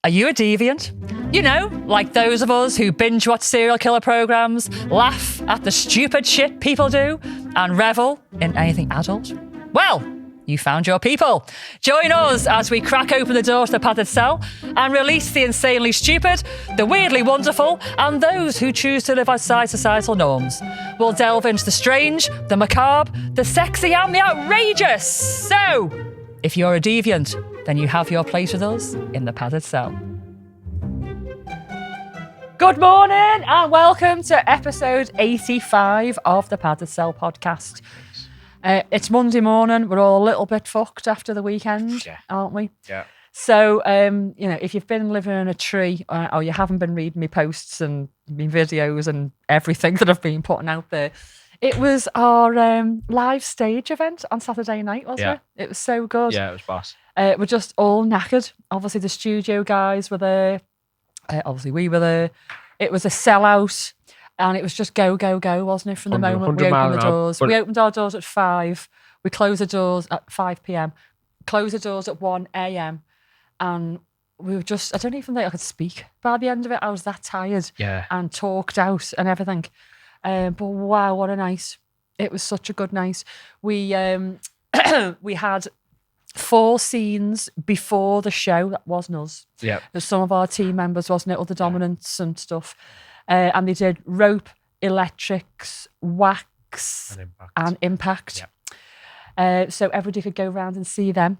Are you a deviant? You know, like those of us who binge watch serial killer programs, laugh at the stupid shit people do, and revel in anything adult? Well, you found your people. Join us as we crack open the door to the padded cell and release the insanely stupid, the weirdly wonderful, and those who choose to live outside societal norms. We'll delve into the strange, the macabre, the sexy, and the outrageous. So, if you're a deviant, then you have your place with us in the padded cell. Good morning and welcome to episode 85 of the Padded Cell podcast. It's Monday morning. We're all a little bit fucked after the weekend, aren't we? Yeah. So, if you've been living in a tree or you haven't been reading me posts and me videos and everything that I've been putting out there, it was our live stage event on Saturday night, wasn't it? It was so good. Yeah, it was boss. We're just all knackered. Obviously, the studio guys were there. Obviously, we were there. It was a sellout. And it was just go, go, go, wasn't it, from the moment we opened the doors. We opened our doors at 5. We closed the doors at 5 p.m. Closed the doors at 1 a.m. And we were just, I don't even think I could speak. By the end of it, I was that tired and talked out and everything. But wow, what a night. It was such a good night. We we had 4 scenes before the show. That wasn't us. Yeah. There's some of our team members, wasn't it? Other dominants and stuff. And they did rope, electrics, wax, and impact. Yeah. So everybody could go around and see them.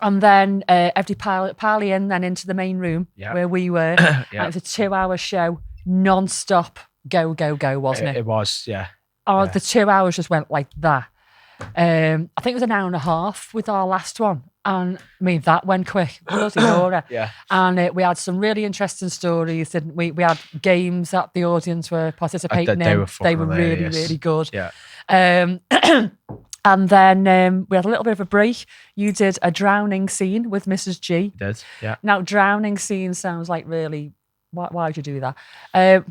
And then everybody parley in then into the main room where we were. And it was a 2-hour show, non-stop, go, go, go, wasn't it? It was, yeah. Oh, the 2 hours just went like that. I think it was an hour and a half with our last one. And I mean, that went quick. Yeah. And we had some really interesting stories. And we had games that the audience were participating in. They were really, really good. Yeah. And then we had a little bit of a break. You did a drowning scene with Mrs. G. Did, yeah. Now, drowning scene sounds like really, why would you do that?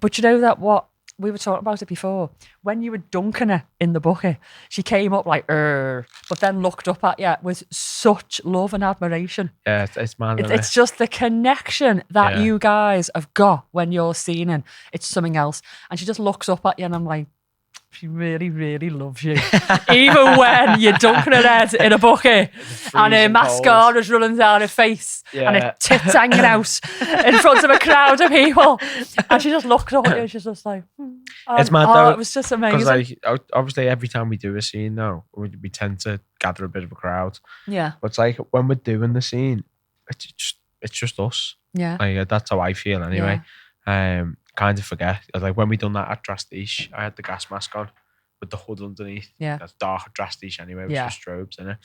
But you know that what? We were talking about it before. When you were dunking her in the bucket, she came up like, but then looked up at you with such love and admiration. Yeah, it's mad. It's just the connection that you guys have got when you're seeing it. It's something else. And she just looks up at you and I'm like, she really, really loves you. Even when you're dunking her head in a bucket and her mascara's running down her face and her tits hanging out in front of a crowd of people. And she just looks up at you and she's just like, it's mad though. It was just amazing. Because obviously every time we do a scene now, we tend to gather a bit of a crowd. Yeah. But it's like when we're doing the scene, it's just us. Yeah. Like, that's how I feel anyway. Kind of forget. Like when we done that at Drastiche, I had the gas mask on with the hood underneath. Yeah. That's dark Drastiche anyway, with some strobes in it.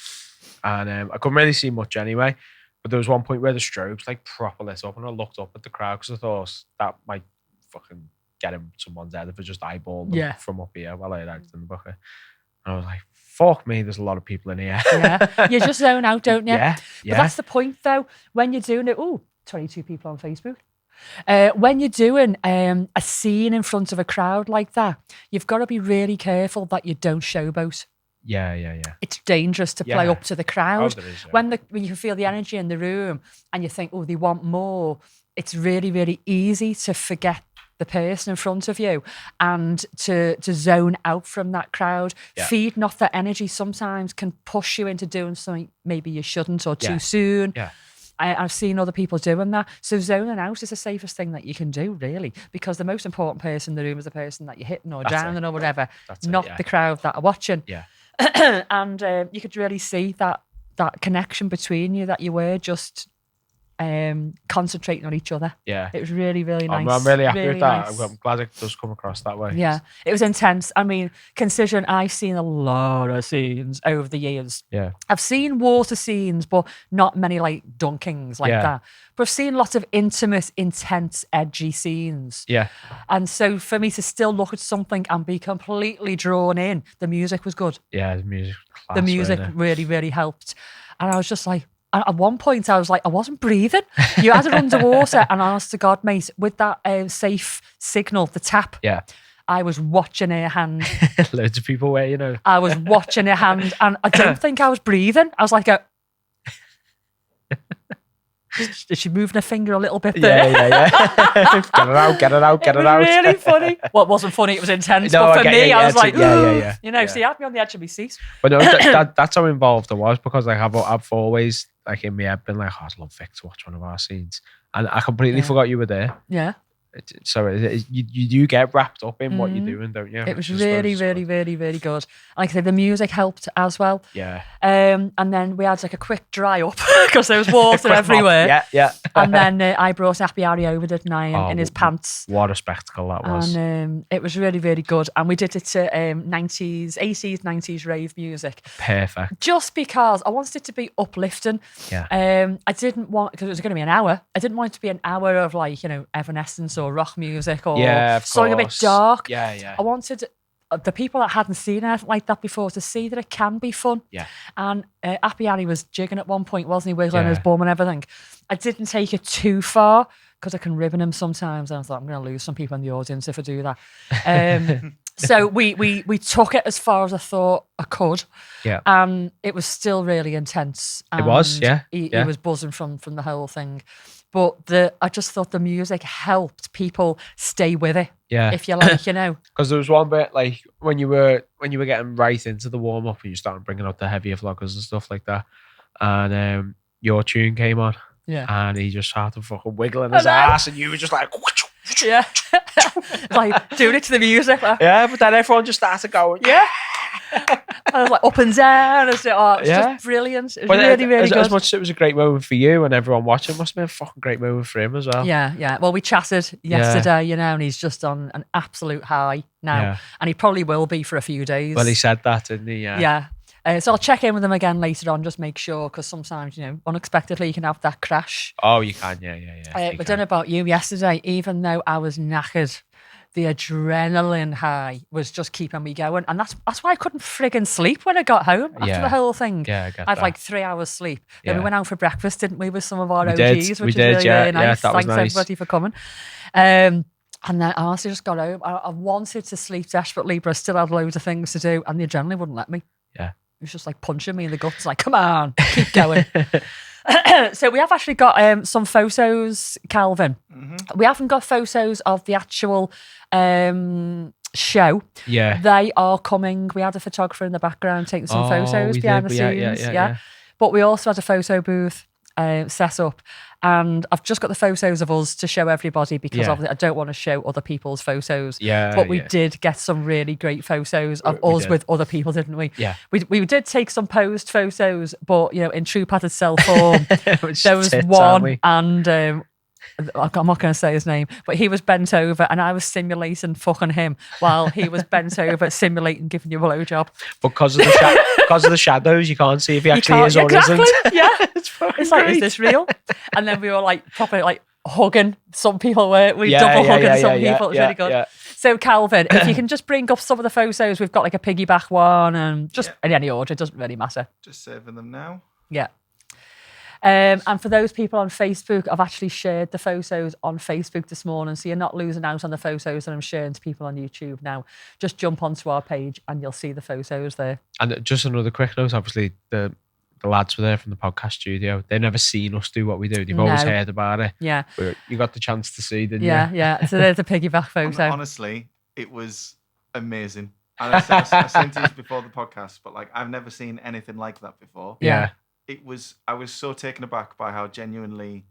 And I couldn't really see much anyway. But there was one point where the strobes like proper lit up and I looked up at the crowd because I thought that might fucking get him someone's head if I just eyeball them from up here while I had acted in the bucket. And I was like, fuck me, there's a lot of people in here. Yeah. You just zone out, don't you? Yeah. But that's the point though. When you're doing it, 22 people on Facebook. When you're doing a scene in front of a crowd like that, you've got to be really careful that you don't showboat. Yeah. It's dangerous to play up to the crowd. Oh, there is, when you can feel the energy in the room and you think, they want more, it's really, really easy to forget the person in front of you and to zone out from that crowd. Feeding off that energy sometimes can push you into doing something maybe you shouldn't or too soon. Yeah. I've seen other people doing that. So zoning out is the safest thing that you can do, really, because the most important person in the room is the person that you're hitting or drowning or whatever, not the crowd that are watching. Yeah. And you could really see that connection between you, that you were just concentrating on each other. Yeah. It was really, really nice. I'm really happy with that. Nice. I'm glad it does come across that way. Yeah. It was intense. I mean, considering I've seen a lot of scenes over the years. Yeah. I've seen water scenes, but not many like dunkings like that. But I've seen lots of intimate, intense, edgy scenes. Yeah. And so for me to still look at something and be completely drawn in, the music was good. Yeah, the music class, the music really, really helped. And I was just like, at one point I was like, I wasn't breathing. You had it underwater, and honest to God, mate, with that safe signal, the tap, I was watching her hand. Loads of people were, I was watching her hand, and I don't think I was breathing. I was like, Is she moving her finger a little bit there? Yeah. Get it out. Really funny. Well, it wasn't funny. It was intense. No, but for me, I was like, yeah. You know, so you had me on the edge of my seat. But no, that's how involved I was, because like I've always like in my head been like, I'd love Vic to watch one of our scenes, and I completely forgot you were there. Yeah. So you do get wrapped up in what you're doing, don't you? It was really, really, really, really good. Like I said, the music helped as well. Yeah. And then we had like a quick dry up because there was water everywhere. Yeah. And then I brought Happy Harry over, didn't I, in his pants. What a spectacle that was. And it was really, really good. And we did it to 80s, 90s rave music. Perfect. Just because I wanted it to be uplifting. Yeah. I didn't want, because it was going to be an hour, I didn't want it to be an hour of like, you know, Evanescence or rock music or something a bit dark. Yeah. I wanted the people that hadn't seen anything like that before to see that it can be fun. Yeah. And Happy Harry was jigging at one point, wasn't he, wiggling his bum and everything. I didn't take it too far because I can ribbon him sometimes, and I thought I'm going to lose some people in the audience if I do that. So we took it as far as I thought I could. Yeah. And it was still really intense. It was, yeah. He was buzzing from the whole thing. But I just thought the music helped people stay with it. Yeah. If you like, you know. Because there was one bit like when you were getting right into the warm up and you started bringing out the heavier vloggers and stuff like that, and your tune came on. Yeah. And he just started fucking wiggling his ass, and you were just like, yeah, like doing it to the music. Like. Yeah, but then everyone just started going, yeah. I was like up and down. It was just brilliant. It was really, really good. As much as it was a great moment for you and everyone watching, it must have been a fucking great moment for him as well. Yeah. Well, we chatted yesterday, you know, and he's just on an absolute high now, and he probably will be for a few days. Well, he said that, didn't he? Yeah. So I'll check in with him again later on, just make sure, because sometimes, you know, unexpectedly you can have that crash. Oh, you can, yeah. I don't know about you yesterday, even though I was knackered, the adrenaline high was just keeping me going. And that's why I couldn't friggin' sleep when I got home after the whole thing. Yeah, I get I had that. like 3 hours sleep. Then we went out for breakfast, didn't we, with some of our OGs, which we is did, really, really nice. That was Thanks nice. everybody for coming. And then I honestly just got home. I wanted to sleep desperately, but I still had loads of things to do, and the adrenaline wouldn't let me. Yeah. It was just like punching me in the guts, like, come on, keep going. So we have actually got some photos, Calvin. Mm-hmm. We haven't got photos of the actual show. Yeah. They are coming. We had a photographer in the background taking some photos behind the scenes. Yeah. But we also had a photo booth set up, and I've just got the photos of us to show everybody, because obviously I don't want to show other people's photos. But we did get some really great photos of us with other people, didn't we? Yeah. We did take some posed photos, but you know, in true patterned self form, there was tits, one, and I'm not going to say his name, but he was bent over and I was simulating fucking him while he was bent over simulating giving you a blowjob. Because of the shadows, you can't see if he actually is or isn't. Yeah. It's like, is this real? And then we were like proper like hugging. Some people were double hugging some people. It was really good. Yeah. So Calvin, if you can just bring up some of the photos, we've got like a piggyback one, and just in any order, it doesn't really matter. Just saving them now. Yeah. And for those people on Facebook, I've actually shared the photos on Facebook this morning, so you're not losing out on the photos that I'm sharing to people on YouTube now. Just jump onto our page and you'll see the photos there. And just another quick note, obviously the lads were there from the podcast studio. They've never seen us do what we do. They've always heard about it. Yeah. But you got the chance to see, didn't you? Yeah. So there's a piggyback photo. Honestly, it was amazing. And I sent it before the podcast, but like I've never seen anything like that before. Yeah. I was so taken aback by how genuinely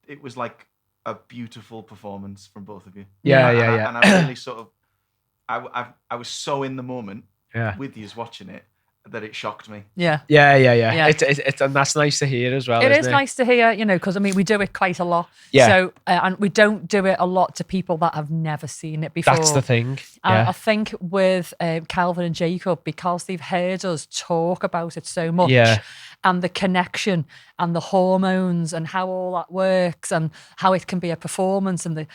it was like a beautiful performance from both of you. Yeah. And I really sort of, I was so in the moment with you watching it that it shocked me. Yeah. It's and that's nice to hear as well. It is nice to hear, you know, because I mean we do it quite a lot. Yeah. So and we don't do it a lot to people that have never seen it before. That's the thing. I think with Calvin and Jacob, because they've heard us talk about it so much. Yeah. And the connection and the hormones and how all that works and how it can be a performance and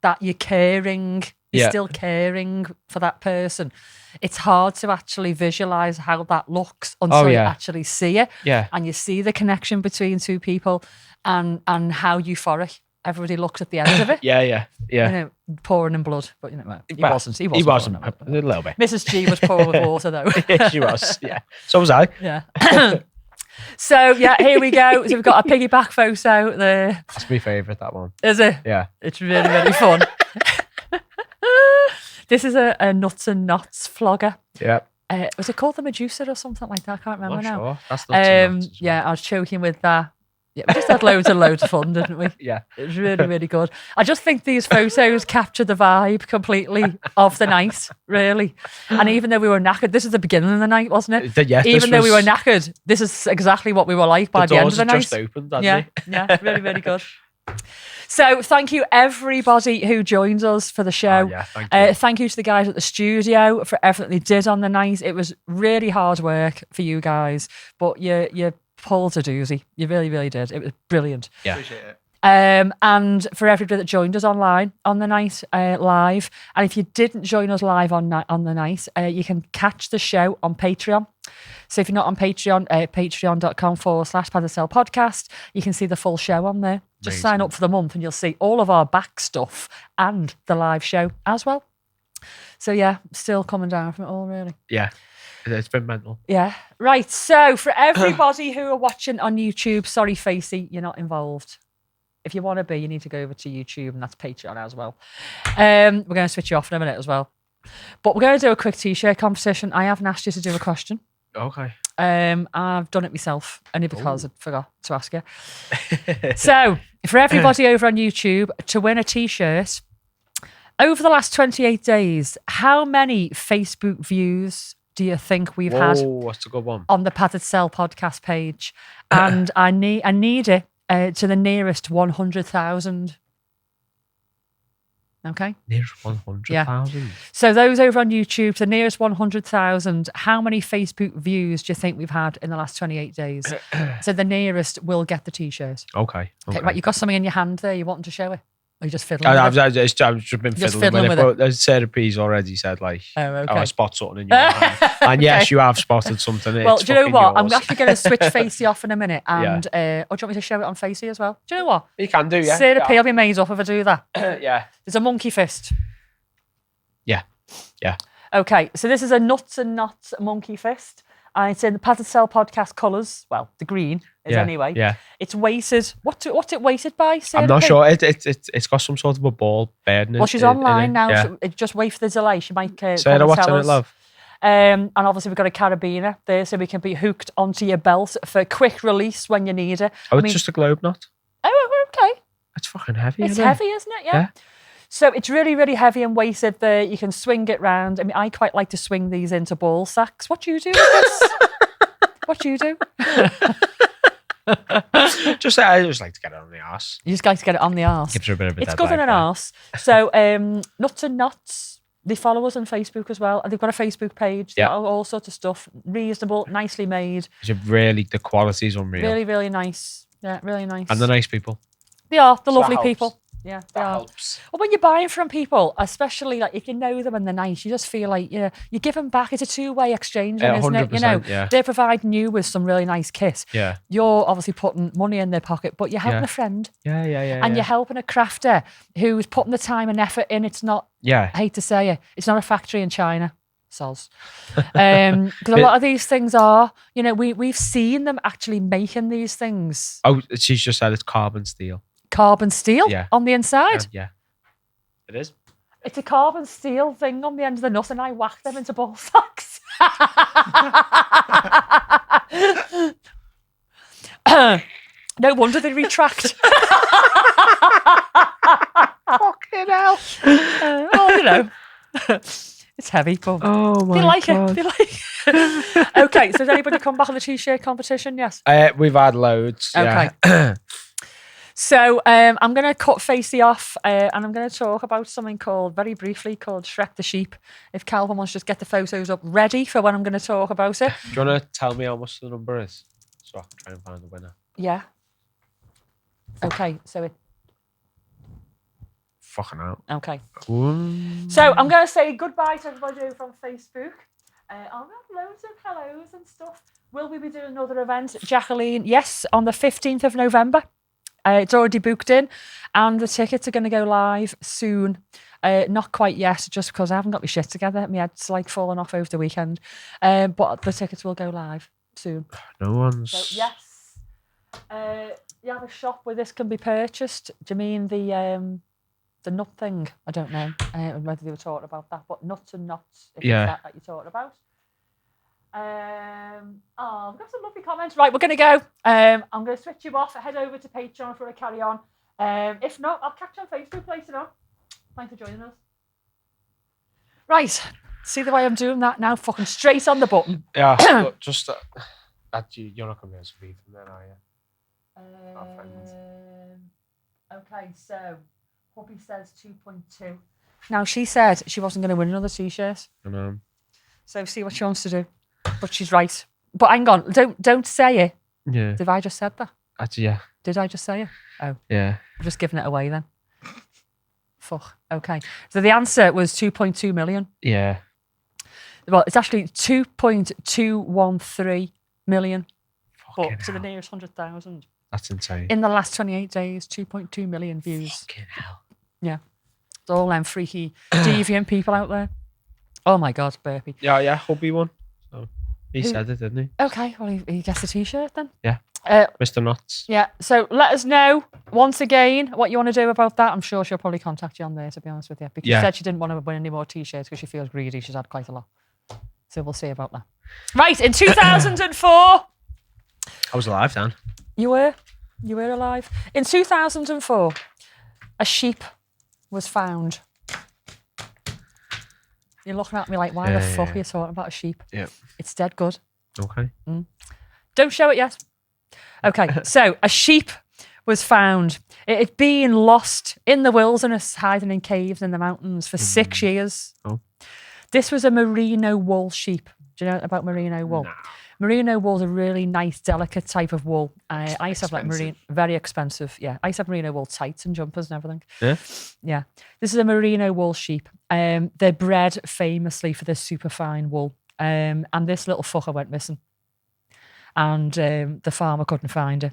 that you're caring, you're still caring for that person. It's hard to actually visualize how that looks until you actually see it. Yeah. And you see the connection between two people and how euphoric everybody looks at the end of it. Yeah. You know, pouring in blood, but you know, he wasn't. He wasn't a little bit. Mrs. G was pouring with water though. She was. Yeah. So was I. Yeah. So yeah, here we go. So we've got a piggyback photo there. That's my favourite, that one. Is it? Yeah. It's really, really fun. This is a nuts and knots flogger. Yeah. Was it called the Medusa or something like that? I can't remember now. Sure. That's nuts and knots. Yeah, I was choking with that. Yeah, we just had loads and loads of fun, didn't we? Yeah. It was really, really good. I just think these photos capture the vibe completely of the night, really. And even though we were knackered, this is the beginning of the night, wasn't it? Yeah, even though we were knackered, this is exactly what we were like by the end of the night. Just opened, hadn't Yeah, they? yeah, really, really good. So thank you everybody who joined us for the show. Yeah, thank you. Thank you to the guys at the studio for everything they did on the night. It was really hard work for you guys, but you pulled a doozy. You really, really did. It was brilliant. Yeah. Appreciate it. And for everybody that joined us online on the night live, and if you didn't join us live on the night, you can catch the show on Patreon. So if you're not on Patreon, patreon.com/Padcell podcast, you can see the full show on there. Just sign up for the month and you'll see all of our back stuff and the live show as well. So yeah, still coming down from it all, really. Yeah. It's been mental. Yeah. Right. So for everybody who are watching on YouTube, sorry, Facey, you're not involved. If you want to be, you need to go over to YouTube, and that's Patreon as well. We're going to switch you off in a minute as well. But we're going to do a quick t-shirt competition. I haven't asked you to do a question. Okay. I've done it myself, only because I forgot to ask you. So for everybody over on YouTube, to win a t-shirt, over the last 28 days, how many Facebook views do you think we've had? That's a good one. On the Padcell podcast page? And I need it to the nearest 100,000. Okay. Nearest 100,000. Yeah. So those over on YouTube, the nearest 100,000. How many Facebook views do you think we've had in the last 28 days? So the nearest will get the t-shirt. Okay. Right, you've got something in your hand there. You wanting to show it? Or you just fiddling I've with it? just been fiddling with it. But Sarah P's already said, like, I spot something in your hand. And yes, you have spotted something. Well, do you know what? I'm actually going to switch Facey off in a minute. And, or do you want me to show it on Facey as well? Do you know what? You can do, yeah. Sarah P will be made up if I do that. Yeah. There's a monkey fist. Yeah. Yeah. Okay, so this is a nuts and knots monkey fist. And it's in the Padcell podcast colours. Well, the green is anyway. Yeah. It's weighted. What's it weighted by, Sarah? I'm not sure. It's got some sort of a ball bearing it. Well, she's online now. So just wait for the delay. She might Sarah, what's in it, love? And obviously we've got a carabiner there, so we can be hooked onto your belt for quick release when you need it. It's just a globe knot. Oh, okay. It's fucking heavy. It's heavy, isn't it? Yeah. So it's really, really heavy and weighted there. You can swing it round. I mean, I quite like to swing these into ball sacks. What do you do with this? What do you do? I just like to get it on the arse. You just like to get it on the arse. Gives her a bit of a It's good on an arse. So Nuts and Knots, they follow us on Facebook as well. And they've got a Facebook page. They've got all sorts of stuff. Reasonable, nicely made. The quality is unreal. Really, really nice. Yeah, really nice. And they're nice people. They are. They're lovely people. Yeah, they that are. helps. Well, when you're buying from people, especially like if you know them and they're nice, you just feel like you give them back. It's a two-way exchange, isn't it? You know, they're providing you with some really nice kit. Yeah. You're obviously putting money in their pocket, but you're helping a friend. Yeah. And you're helping a crafter who's putting the time and effort in. It's not. Yeah. I hate to say it, it's not a factory in China. Soz. Because a lot of these things are, we've seen them actually making these things. Oh, she's just said it's carbon steel. Carbon steel on the inside? Yeah. It is. It's a carbon steel thing on the end of the nut, and I whack them into ball sacks. No wonder they retract. Fucking hell. It's heavy, but oh my God. They like it. Okay, so has anybody come back on the t-shirt competition? Yes. We've had loads. Okay. Yeah. So I'm going to cut Facey off and I'm going to talk about something very briefly called Shrek the Sheep. If Calvin wants to just get the photos up ready for when I'm going to talk about it. Do you want to tell me how much the number is so I can try and find the winner? Yeah. Okay, so it... Fucking out. Okay. Ooh. So I'm going to say goodbye to everybody over on Facebook. I'll have loads of hellos and stuff. Will we be doing another event? Jacqueline, yes, on the 15th of November. It's already booked in and the tickets are going to go live soon. Not quite yet, just because I haven't got my shit together. My head's fallen off over the weekend. But the tickets will go live soon. No one's. So, yes. You have a shop where this can be purchased. Do you mean the nut thing? I don't know whether they were talking about that, but nuts and knots, if it's that you're talking about. We've got some lovely comments. Right, we're going to go. I'm going to switch you off. Head over to Patreon if you want to carry on. If not, I'll catch you on Facebook later on. Thanks for joining us. Right, see the way I'm doing that now? Fucking straight on the button. Yeah, but just you're not going to be able to beat them then, are you? Okay, so Hubby says 2.2. Now, she said she wasn't going to win another t-shirt. I know. So see what she wants to do. But she's right. But hang on, don't say it. Yeah. Did I just said that? Yeah. Did I just say it? Oh. Yeah. I'm just giving it away then. Fuck. Okay. So the answer was 2.2 million. Yeah. Well, it's actually 2.213 million. Fucking but to the nearest 100,000. That's insane. In the last 28 days, 2.2 million views. Fucking hell. Yeah. It's all them freaky, deviant people out there. Oh my God, burpee. Yeah, Hubby won. So he said it, didn't he? Okay, well, he gets a t-shirt then. Yeah. Mr. Nuts. Yeah, so let us know once again what you want to do about that. I'm sure she'll probably contact you on there, to be honest with you. Because she said she didn't want to win any more t-shirts because she feels greedy. She's had quite a lot. So we'll see about that. Right, in 2004. I was alive then. You were alive. In 2004, a sheep was found. You're looking at me like, why the fuck are you talking about a sheep? Yeah. It's dead good. Okay. Don't show it yet. Okay, so a sheep was found. It had been lost in the wilderness, hiding in caves in the mountains for 6 years. Oh. This was a merino wool sheep. Do you know about merino wool? No. Merino wool is a really nice, delicate type of wool. I used to have like merino, very expensive. Yeah, I used to have merino wool tights and jumpers and everything. Yeah. Yeah. This is a merino wool sheep. They're bred famously for this super fine wool. And this little fucker went missing. And the farmer couldn't find her.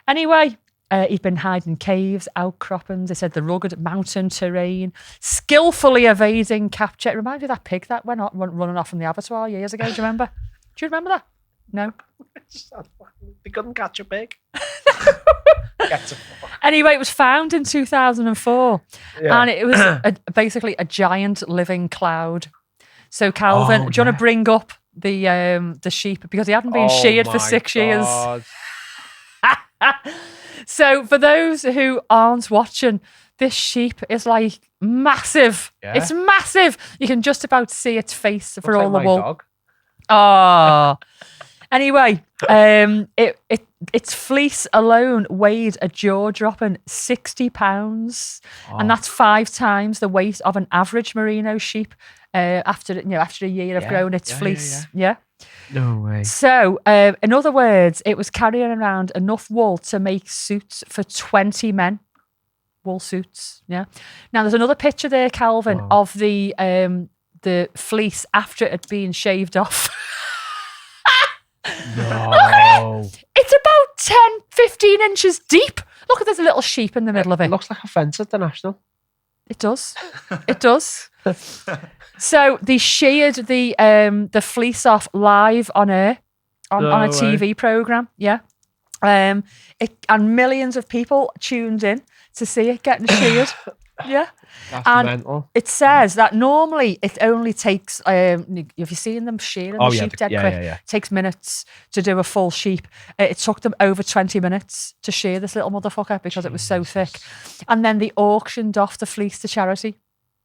Anyway, he'd been hiding in caves, outcroppings. They said the rugged mountain terrain, skillfully evading capture. It reminds me of that pig that went running off from the abattoir years ago. Do you remember? Do you remember that? No. They couldn't catch a pig. Anyway, it was found in 2004, and it was basically a giant living cloud. So Calvin, do you want to bring up the sheep, because he hadn't been sheared for 6 years? So for those who aren't watching, this sheep is like massive. Yeah. It's massive. You can just about see its face for all the wool. Dog. Oh. Anyway, its fleece alone weighed a jaw-dropping 60 pounds, and that's 5 times the weight of an average merino sheep. After a year of growing its fleece. Yeah. No way. So, in other words, it was carrying around enough wool to make suits for 20 men. Wool suits. Yeah. Now, there's another picture there, Calvin, of the fleece after it had been shaved off. No. Look at it. It's about 10, 15 inches deep. Look, there's a little sheep in the middle of it. It looks like a fence at the National. It does. It does. So they sheared the fleece off live on air on a TV program. Yeah. And millions of people tuned in to see it getting sheared. Yeah. That's mental. It says that normally it only takes, if you're seeing them shearing the sheep dead quick, it takes minutes to do a full sheep. It took them over 20 minutes to shear this little motherfucker because it was so thick. And then they auctioned off the fleece to charity.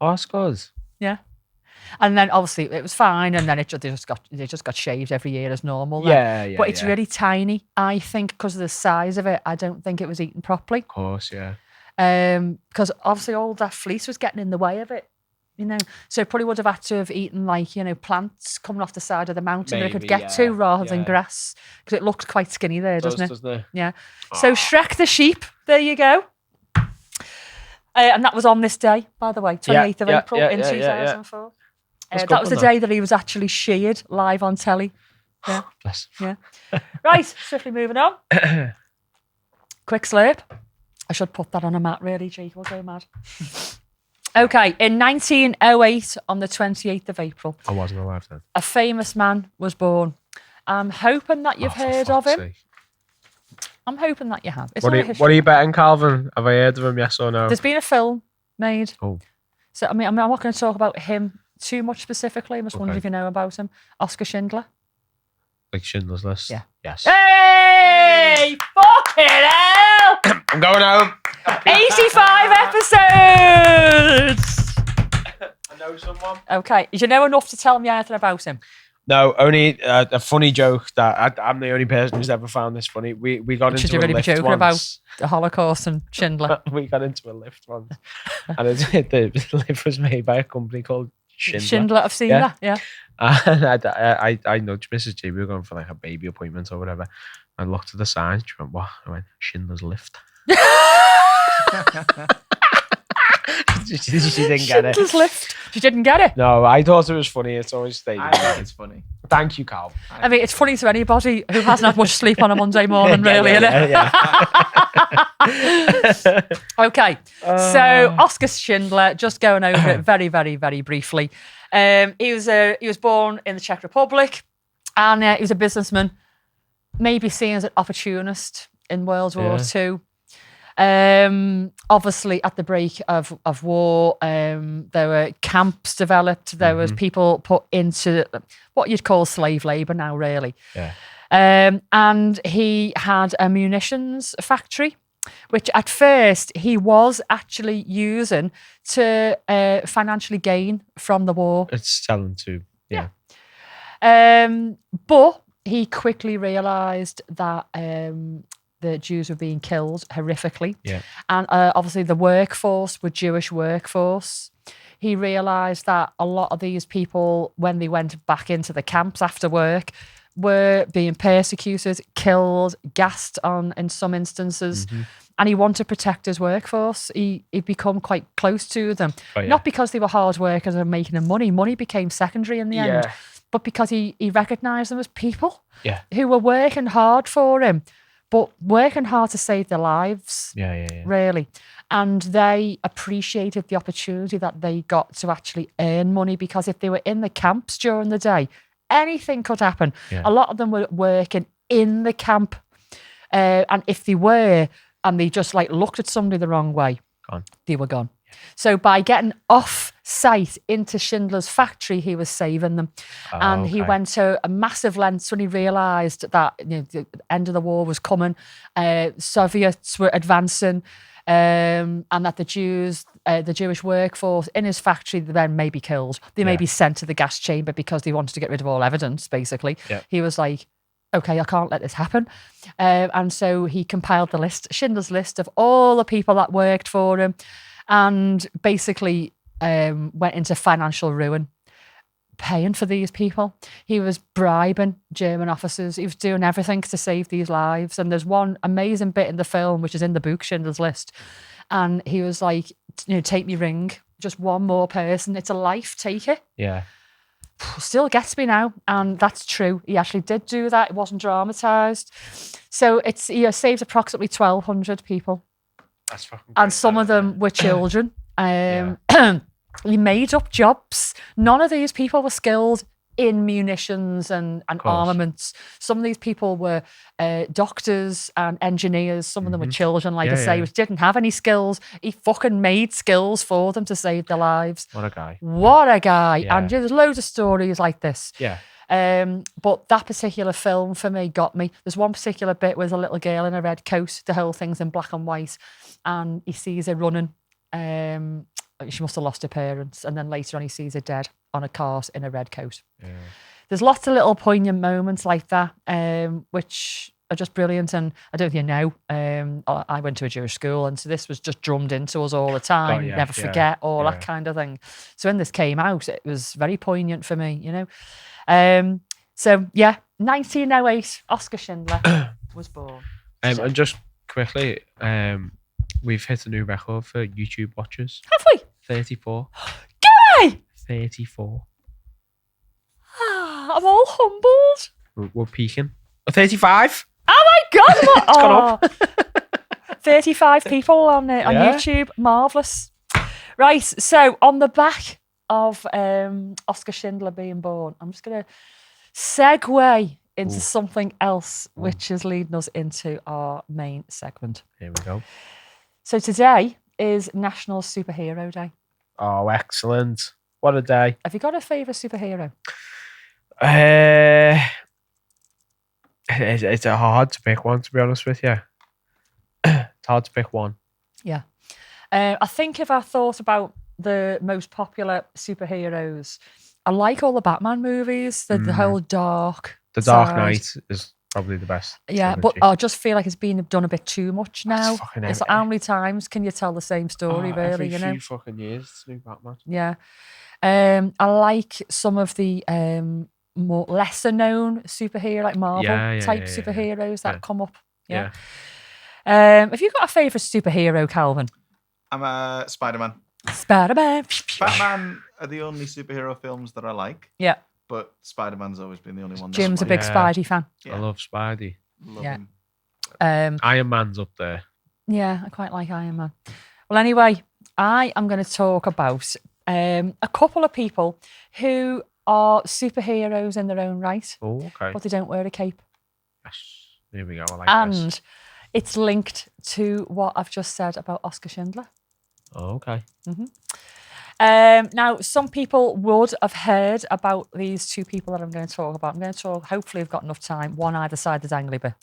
Oh, that's good. Yeah. And then obviously it was fine, and then they just got shaved every year as normal. Yeah. But it's really tiny. I think because of the size of it, I don't think it was eaten properly. Of course, yeah. Because obviously all that fleece was getting in the way of it, So it probably would have had to have eaten plants coming off the side of the mountain that it could get to rather than grass, because it looked quite skinny there, doesn't it? Yeah. So Shrek the sheep, there you go. And that was on this day, by the way, 28th of April in 2004. That was the day that he was actually sheared live on telly. Yeah. Bless. Yeah. Right, swiftly moving on. Quick slurp. I should put that on a mat, really, Jake. We'll go mad. Okay, in 1908, on the 28th of April, I wasn't alive then. a famous man was born. I'm hoping that you've heard of him. Sake. I'm hoping that you have. What are you betting, Calvin? Have I heard of him, yes or no? There's been a film made. Oh. So, I mean, I'm not going to talk about him too much specifically. I'm just wondering if you know about him. Oscar Schindler. Like Schindler's List? Yeah. Yes. Hey! Fucking hell! I'm going home. 85 episodes! I know someone. Okay. Did you know enough to tell me anything about him? No, only a funny joke that I'm the only person who's ever found this funny. We got into a really lift be joking once. about the Holocaust and Schindler? We got into a lift once, and the lift was made by a company called Schindler. Schindler, I've seen that. Yeah. And I nudged Mrs. G. We were going for like a baby appointment or whatever. I looked at the sign. She went, "What?" I went, "Schindler's Lift." She didn't get it. Schindler's Lift. She didn't get it. No, I thought it was funny. It's always stayed. I think it's funny. Thank you, Cal. I mean, it's funny to anybody who hasn't had much sleep on a Monday morning, really, isn't it? Yeah. Okay, so Oscar Schindler, just going over it very, very, very briefly. He was born in the Czech Republic, and he was a businessman, maybe seen as an opportunist in World War II. Obviously, at the break of war, there were camps developed. There was people put into what you'd call slave labour now, really. Yeah. And he had a munitions factory, which at first he was actually using to financially gain from the war. It's selling to, yeah. But he quickly realised that the Jews were being killed horrifically. Yeah. And obviously the workforce were Jewish workforce. He realised that a lot of these people, when they went back into the camps after work, were being persecuted, killed, gassed on in some instances. And he wanted to protect his workforce. He'd become quite close to them. Not because they were hard workers and making them money. Money became secondary in the end. But because he recognised them as people who were working hard for him, but working hard to save their lives, really. And they appreciated the opportunity that they got to actually earn money, because if they were in the camps during the day, anything could happen. A lot of them were working in the camp. And if they were, and they just like looked at somebody the wrong way, they were gone. So by getting off site into Schindler's factory, he was saving them. And he went to a massive lengths when he realised that the end of the war was coming. Soviets were advancing, and that the Jews, the Jewish workforce in his factory, then may be killed. They may be sent to the gas chamber because they wanted to get rid of all evidence, basically. He was like, okay, I can't let this happen. And so he compiled the list, Schindler's List, of all the people that worked for him, and basically went into financial ruin, paying for these people. He was bribing German officers. He was doing everything to save these lives. And there's one amazing bit in the film, which is in the book, Schindler's List. And he was like, take me ring, just one more person. It's a life, take it. Yeah. Still gets me now. And that's true. He actually did do that. It wasn't dramatised. So he saved approximately 1,200 people. That's fucking and some of them were children. He made up jobs. None of these people were skilled in munitions and armaments. Some of these people were doctors and engineers. Some of them were children, like I say, which didn't have any skills. He fucking made skills for them to save their lives. What a guy. What a guy. Yeah. And there's loads of stories like this. Yeah. But that particular film for me got me. There's one particular bit with a little girl in a red coat. The whole thing's in black and white. And he sees her running. She must have lost her parents. And then later on he sees her dead on a cart in a red coat. Yeah. There's lots of little poignant moments like that, which are just brilliant. And I don't know if you know, I went to a Jewish school, and so this was just drummed into us all the time. Never forget, all that kind of thing. So when this came out, it was very poignant for me, 1908, Oscar Schindler was born. And just quickly, we've hit a new record for YouTube watchers. Have we? 34. Guy! 34. I'm all humbled. We're peaking. 35? Oh my God! It's gone up. 35 people on YouTube. Marvellous. Right, so on the back of Oscar Schindler being born, I'm just going to segue into something else, which is leading us into our main segment. Here we go. So today is National Superhero Day. Oh, excellent. What a day. Have you got a favourite superhero? It's hard to pick one, to be honest with you. It's hard to pick one. Yeah. I think if I thought about the most popular superheroes, I like all the Batman movies, the whole dark. The Dark side. Knight is probably the best. Yeah, trilogy. but I just feel like it's been done a bit too much now. fucking It's like, how many times can you tell the same story, really? Every You know? few fucking years, it's new Batman. Yeah. I like some of the more lesser known superhero, like Marvel type superheroes that come up. Yeah. Have you got a favourite superhero, Calvin? I'm a Spider-Man. Spider-Man. Batman are the only superhero films that I like. Yeah. But Spider-Man's always been the only one. Jim's a big Spidey fan. I love Spidey. Love him. Iron Man's up there. Yeah, I quite like Iron Man. Well, anyway, I am going to talk about a couple of people who are superheroes in their own right. Oh, okay. But they don't wear a cape. Yes. Here we go. I like this. And it's linked to what I've just said about Oscar Schindler. Oh, okay. Now, some people would have heard about these two people that I'm going to talk about. I'm going to talk, hopefully I've got enough time, one either side the dangly bit.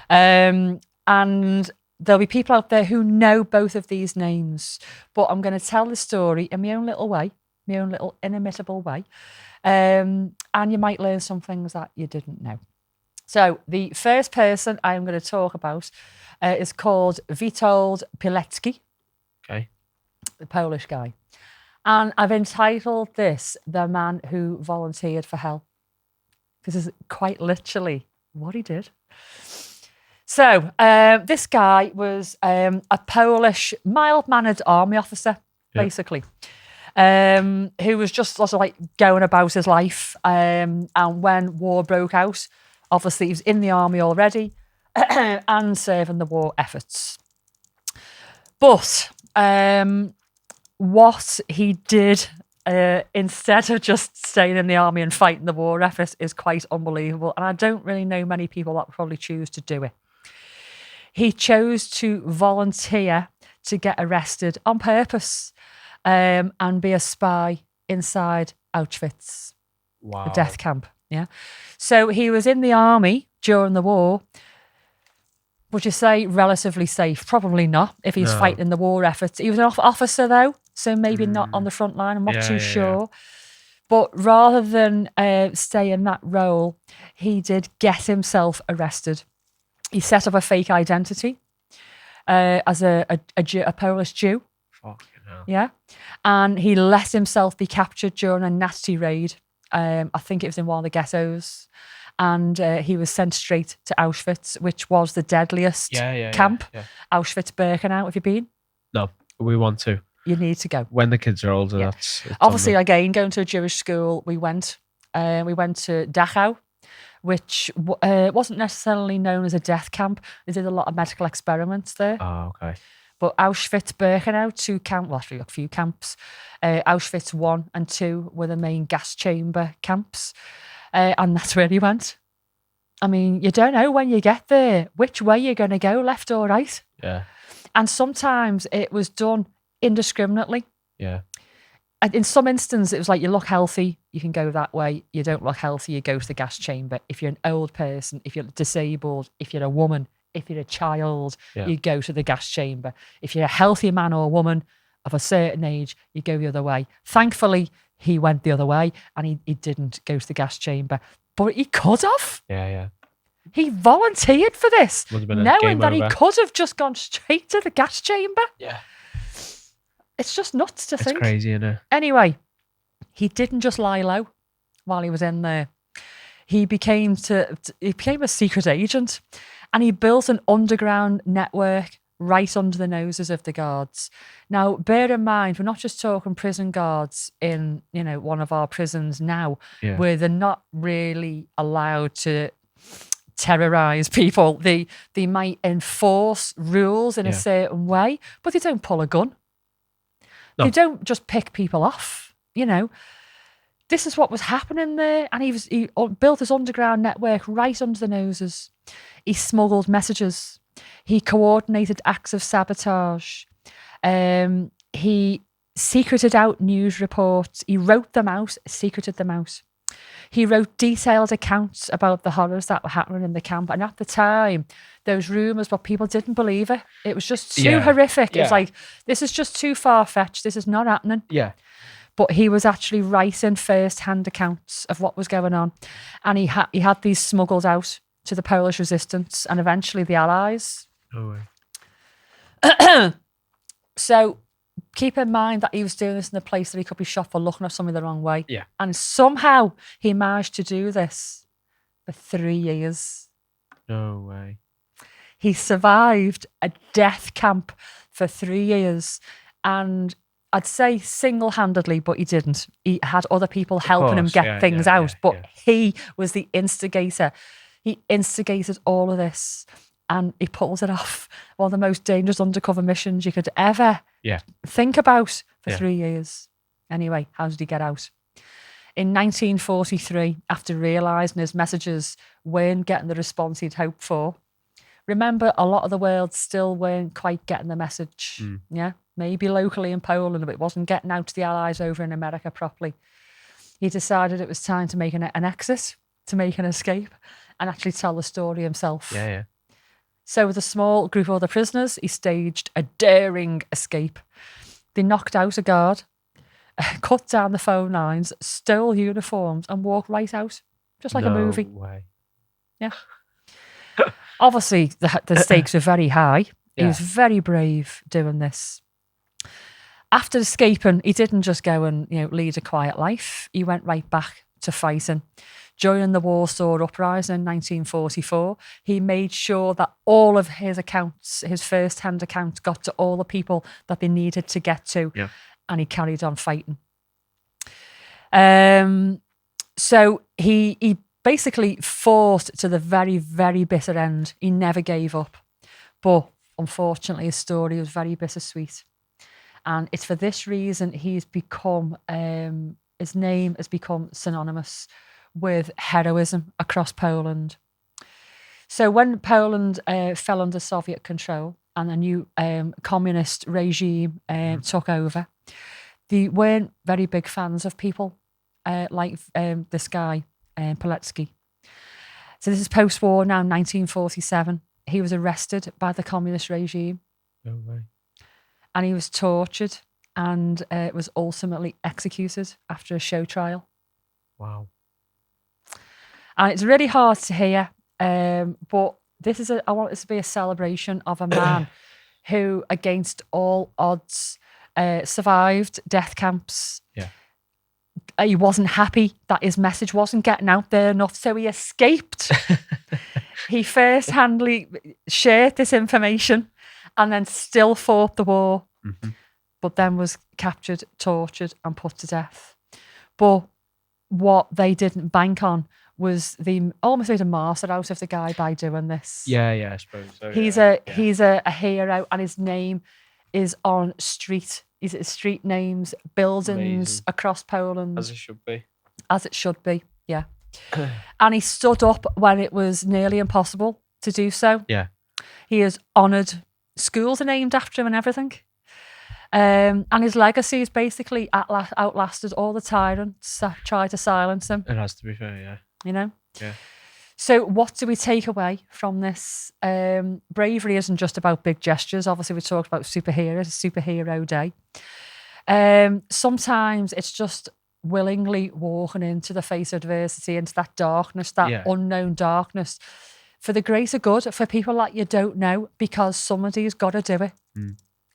And there'll be people out there who know both of these names, but I'm going to tell the story in my own little way, my own little inimitable way. And you might learn some things that you didn't know. So the first person I'm going to talk about is called Witold Pilecki. Okay. The Polish guy. And I've entitled this The Man Who Volunteered for Hell. This is quite literally what he did. So this guy was a Polish mild-mannered army officer, basically, who was just sort of like going about his life. And when war broke out, obviously he was in the army already and serving the war efforts. But what he did instead of just staying in the army and fighting the war effort is quite unbelievable. And I don't really know many people that would probably choose to do it. He chose to volunteer to get arrested on purpose and be a spy inside Auschwitz, the death camp. Yeah. So he was in the army during the war. Would you say relatively safe? Probably not, if he's fighting the war efforts. He was an officer, though, so maybe not on the front line. I'm not too sure. But rather than stay in that role, he did get himself arrested. He set up a fake identity as a Polish Jew. Fucking hell. Yeah. And he let himself be captured during a Nazi raid. I think it was in one of the ghettos. And he was sent straight to Auschwitz, which was the deadliest camp. Yeah. Auschwitz-Birkenau. Have you been? No, we want to. You need to go. When the kids are older, that's... Obviously, again, going to a Jewish school, we went to Dachau, which wasn't necessarily known as a death camp. They did a lot of medical experiments there. Oh, okay. But Auschwitz-Birkenau, two camps, well, actually a few camps. Auschwitz 1 and 2 were the main gas chamber camps. And that's where he went. I mean, you don't know when you get there which way you're going to go, left or right. Yeah. And sometimes it was done indiscriminately. Yeah. And in some instances, it was like, you look healthy, you can go that way. You don't look healthy, you go to the gas chamber. If you're an old person, if you're disabled, if you're a woman, if you're a child, you go to the gas chamber. If you're a healthy man or woman of a certain age, you go the other way. Thankfully, he went the other way and he didn't go to the gas chamber. But he could have. Yeah. He volunteered for this, knowing that he could have just gone straight to the gas chamber. Yeah. It's just nuts to think. It's crazy, isn't it? Anyway, he didn't just lie low while he was in there. He became a secret agent, and he built an underground network right under the noses of the guards. Now, bear in mind, we're not just talking prison guards in, one of our prisons now, where they're not really allowed to terrorize people. They might enforce rules in a certain way, but they don't pull a gun. No. They don't just pick people off, this is what was happening there. And he built his underground network right under the noses. He smuggled messages. He coordinated acts of sabotage. He secreted out news reports. He wrote them out, secreted them out. He wrote detailed accounts about the horrors that were happening in the camp. And at the time, those rumours, but people didn't believe it. It was just too horrific. It's like, this is just too far-fetched. This is not happening. Yeah. But he was actually writing first-hand accounts of what was going on. And he had these smuggled out to the Polish resistance and eventually the Allies. No way. So keep in mind that he was doing this in a place that he could be shot for looking at something the wrong way. Yeah. And somehow he managed to do this for 3 years. No way. He survived a death camp for 3 years. And I'd say single-handedly, but he didn't. He had other people helping him get things out. But he was the instigator. He instigated all of this. And he pulls it off. One of the most dangerous undercover missions you could ever think about for 3 years. Anyway, how did he get out? In 1943, after realising his messages weren't getting the response he'd hoped for, remember, a lot of the world still weren't quite getting the message. Yeah, maybe locally in Poland, but it wasn't getting out to the Allies over in America properly. He decided it was time to make an exit, to make an escape, and actually tell the story himself. Yeah. So with a small group of other prisoners, he staged a daring escape. They knocked out a guard, cut down the phone lines, stole uniforms and walked right out, just like a movie. No way. Yeah. Obviously, the stakes were very high. He was very brave doing this. After escaping, he didn't just go and lead a quiet life. He went right back to fighting. During the Warsaw Uprising in 1944, he made sure that all of his accounts, his first-hand accounts, got to all the people that they needed to get to, and he carried on fighting. So he basically fought to the very, very bitter end. He never gave up. But unfortunately, his story was very bittersweet. And it's for this reason he's become, his name has become synonymous with heroism across Poland. So when Poland fell under Soviet control and a new communist regime took over, they weren't very big fans of people like this guy, Pilecki. So this is post-war now, 1947. He was arrested by the communist regime. No way. And he was tortured and was ultimately executed after a show trial. Wow. And it's really hard to hear, but I want this to be a celebration of a man who, against all odds, survived death camps. Yeah. He wasn't happy that his message wasn't getting out there enough, so he escaped. He first-handedly shared this information and then still fought the war, but then was captured, tortured and put to death. But what they didn't bank on was they almost made a martyr out of the guy by doing this. Yeah, I suppose so. He's a hero, and his name is on street names, buildings across Poland. As it should be. As it should be, yeah. And he stood up when it was nearly impossible to do so. Yeah. He is honoured. Schools are named after him and everything. And his legacy is basically outlasted all the tyrants that tried to silence him. It has to be fair, yeah. Yeah. So what do we take away from this? Bravery isn't just about big gestures. Obviously, we talked about superheroes, Superhero Day. Sometimes it's just willingly walking into the face of adversity, into that darkness, that unknown darkness, for the greater good, for people that you don't know, because somebody's got to do it.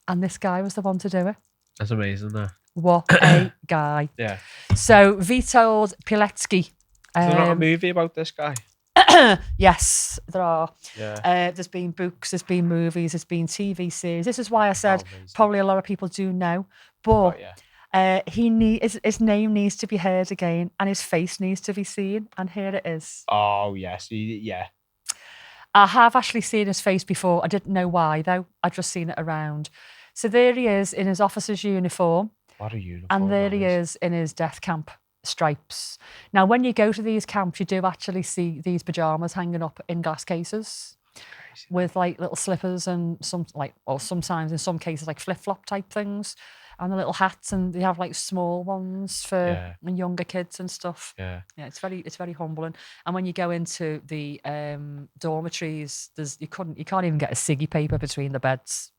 And this guy was the one to do it. That's amazing, though. What a guy. Yeah. So Witold Pilecki. Is there not a movie about this guy? Yes, there are. Yeah. There's been books, there's been movies, there's been TV series. This is why I said probably a lot of people do know, but his name needs to be heard again, and his face needs to be seen. And here it is. Oh yes, yeah. I have actually seen his face before. I didn't know why though. I'd just seen it around. So there he is in his officer's uniform. What a uniform! And there he is in his death camp. stripes. Now, when you go to these camps, you do actually see these pajamas hanging up in glass cases with like little slippers and sometimes in some cases like flip-flop type things and the little hats, and they have like small ones for younger kids and stuff. Yeah, it's very humbling. And when you go into the dormitories, you can't even get a ciggy paper between the beds.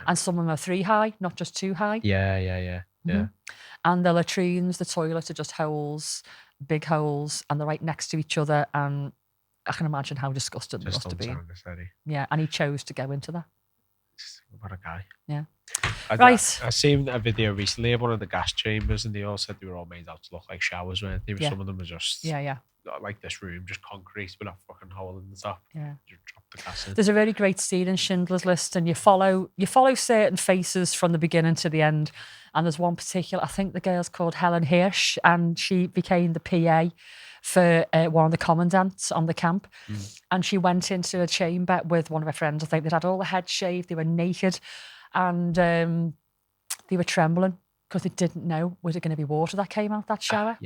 And some of them are 3 high, not just 2 high. Yeah. And the latrines, the toilets are just holes, big holes, and they're right next to each other. And I can imagine how disgusting they must have been. Yeah, and he chose to go into that. What a guy. Yeah. I seen a video recently of one of the gas chambers, and they all said they were all made out to look like showers, weren't they? Some of them were just like this room, just concrete with a fucking hole in the top. Yeah. You drop the gas in. There's a really great scene in Schindler's List, and you follow certain faces from the beginning to the end. And there's one particular, I think the girl's called Helen Hirsch, and she became the PA for one of the commandants on the camp. And she went into a chamber with one of her friends. I think they'd had all the heads shaved, they were naked, and they were trembling because they didn't know, was it going to be water that came out that shower?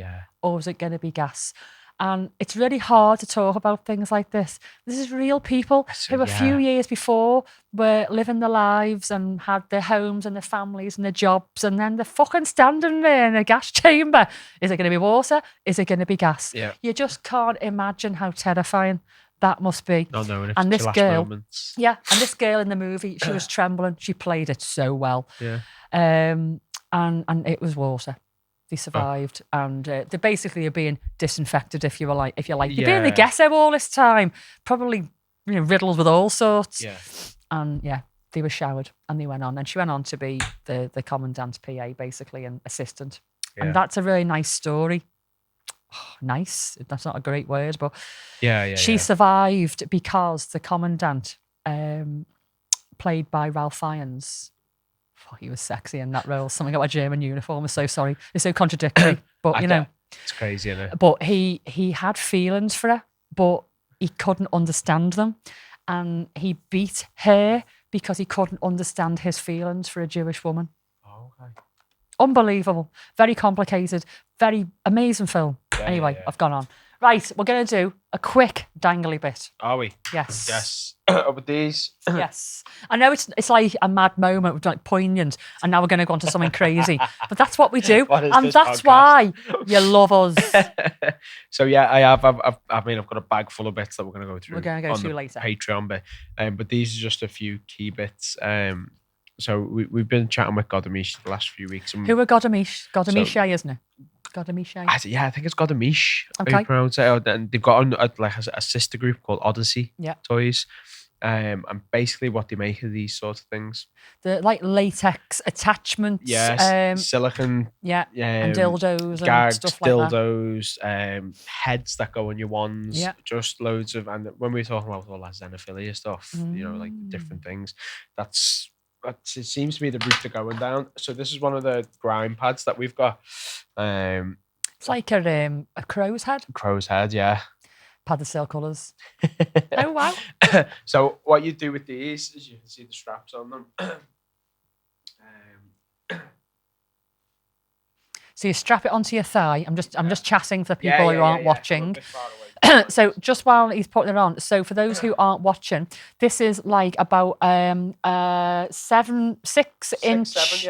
Or was it going to be gas? And it's really hard to talk about things like this. This is real people who a few years before were living their lives and had their homes and their families and their jobs, and then they're fucking standing there in a gas chamber. Is it going to be water? Is it going to be gas? Yeah. You just can't imagine how terrifying that must be. Not knowing and this girl, moments. and this girl in the movie, she was trembling. She played it so well. Yeah. And it was water. They survived, and they basically are being disinfected. If you like, you've been in the ghetto all this time, probably riddled with all sorts. Yeah. And they were showered, and they went on, and she went on to be the commandant's PA basically and assistant. Yeah. And that's a really nice story. Oh, nice. That's not a great word, but she survived because the commandant, played by Ralph Fiennes. He was sexy in that role. Something about a German uniform. I'm so sorry. It's so contradictory. But, it's crazy, isn't it? But he had feelings for her, but he couldn't understand them. And he beat her because he couldn't understand his feelings for a Jewish woman. Oh, okay. Unbelievable. Very complicated. Very amazing film. Anyway, I've gone on. Right, we're going to do a quick dangly bit. Are we? Yes. Yes. With these? Yes. I know it's like a mad moment, with like poignant, and now we're going to go on to something crazy. But that's what we do, and that's why you love us. So I've got a bag full of bits that we're going to go through. We're going to go through later. Patreon bit. But these are just a few key bits. So we've been chatting with Godamish the last few weeks. Who are Godamish? Godamish, isn't it? Godamish. I think it's Godamish. Okay. And they've got a sister group called Odyssey Toys. And basically what they make of these sort of things. The like latex attachments. Yes. Silicone. Yeah. And dildos gags, and stuff like dildos, heads that go on your wands. Yeah. Just loads of, and when we were talking about all that xenophilia stuff, like different things, it seems to be the route they're going down. So this is one of the grime pads that we've got. It's like a crow's head. Crow's head, yeah. Pad the sale colours. Oh, wow. So what you do with these is you can see the straps on them. So you strap it onto your thigh. I'm just chatting for people who aren't watching. So just while he's putting it on, so for those who aren't watching, this is like about 6 inch